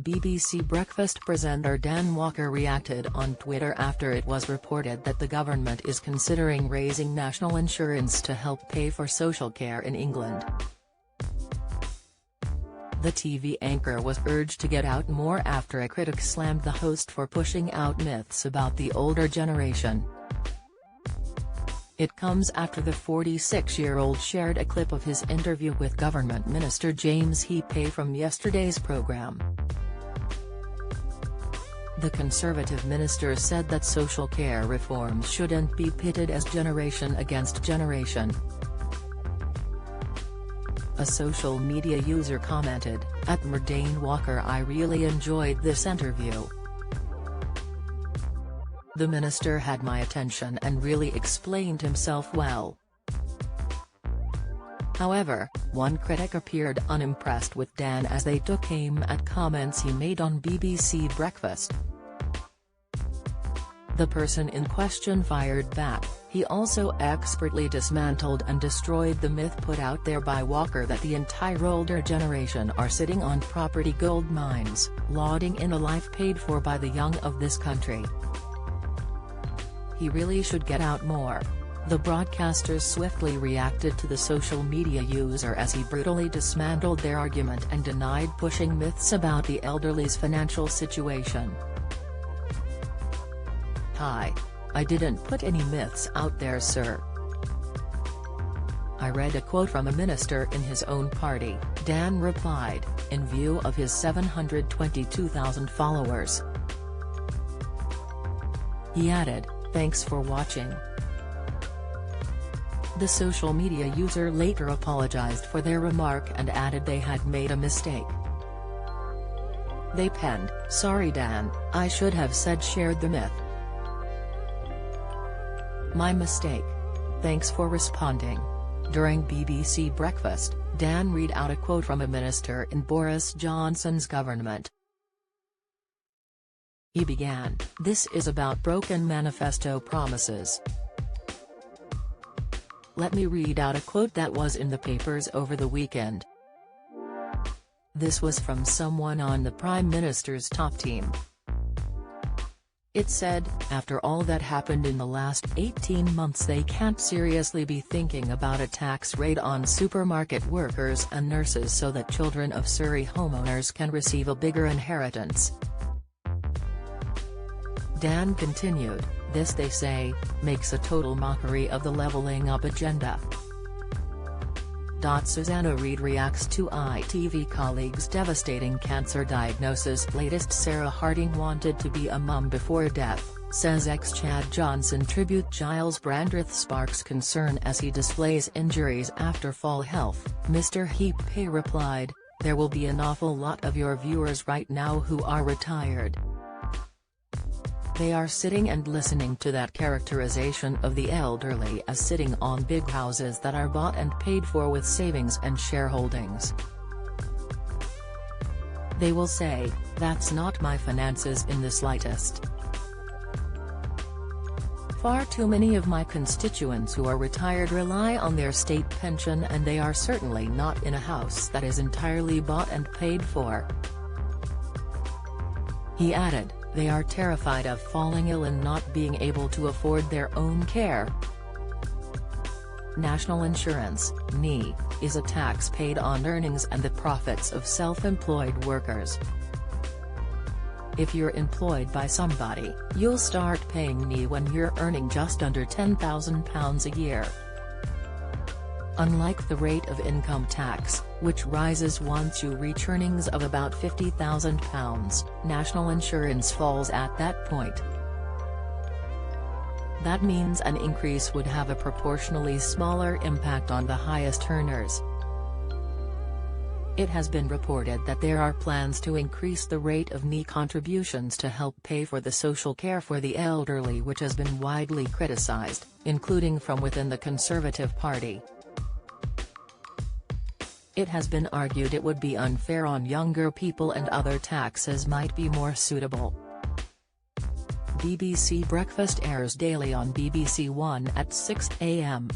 BBC Breakfast presenter Dan Walker reacted on Twitter after it was reported that the government is considering raising national insurance to help pay for social care in England. The TV anchor was urged to get out more after a critic slammed the host for pushing out myths about the older generation. It comes after the 46-year-old shared a clip of his interview with Government Minister James Heappey from yesterday's programme. The Conservative minister said that social care reforms shouldn't be pitted as generation against generation. A social media user commented, @Merdane Walker, I really enjoyed this interview. The minister had my attention and really explained himself well. However, one critic appeared unimpressed with Dan as they took aim at comments he made on BBC Breakfast. The person in question fired back. He also expertly dismantled and destroyed the myth put out there by Walker that the entire older generation are sitting on property gold mines, lauding in a life paid for by the young of this country. He really should get out more. The broadcaster swiftly reacted to the social media user as he brutally dismantled their argument and denied pushing myths about the elderly's financial situation. Hi. I didn't put any myths out there, sir. I read a quote from a minister in his own party, Dan replied, in view of his 722,000 followers. He added, thanks for watching. The social media user later apologized for their remark and added they had made a mistake. They penned, sorry Dan, I should have said shared the myth. My mistake. Thanks for responding. During BBC Breakfast, Dan read out a quote from a minister in Boris Johnson's government. He began, this is about broken manifesto promises. Let me read out a quote that was in the papers over the weekend. This was from someone on the Prime Minister's top team. It said, after all that happened in the last 18 months they can't seriously be thinking about a tax rate on supermarket workers and nurses so that children of Surrey homeowners can receive a bigger inheritance. Dan continued, this they say, makes a total mockery of the levelling up agenda. Susanna Reid reacts to ITV colleague's devastating cancer diagnosis. Latest Sarah Harding wanted to be a mum before death, says ex-Chad Johnson tribute. Giles Brandreth sparks concern as he displays injuries after fall health. Mr. Heappey replied, there will be an awful lot of your viewers right now who are retired. They are sitting and listening to that characterization of the elderly as sitting on big houses that are bought and paid for with savings and shareholdings. They will say, that's not my finances in the slightest. Far too many of my constituents who are retired rely on their state pension and they are certainly not in a house that is entirely bought and paid for. He added, they are terrified of falling ill and not being able to afford their own care. National insurance, NI, is a tax paid on earnings and the profits of self-employed workers. If you're employed by somebody, you'll start paying NI when you're earning just under £10,000 a year. Unlike the rate of income tax, which rises once you reach earnings of about £50,000, national insurance falls at that point. That means an increase would have a proportionally smaller impact on the highest earners. It has been reported that there are plans to increase the rate of NI contributions to help pay for the social care for the elderly, which has been widely criticized, including from within the Conservative Party. It has been argued it would be unfair on younger people and other taxes might be more suitable. BBC Breakfast airs daily on BBC One at 6 a.m.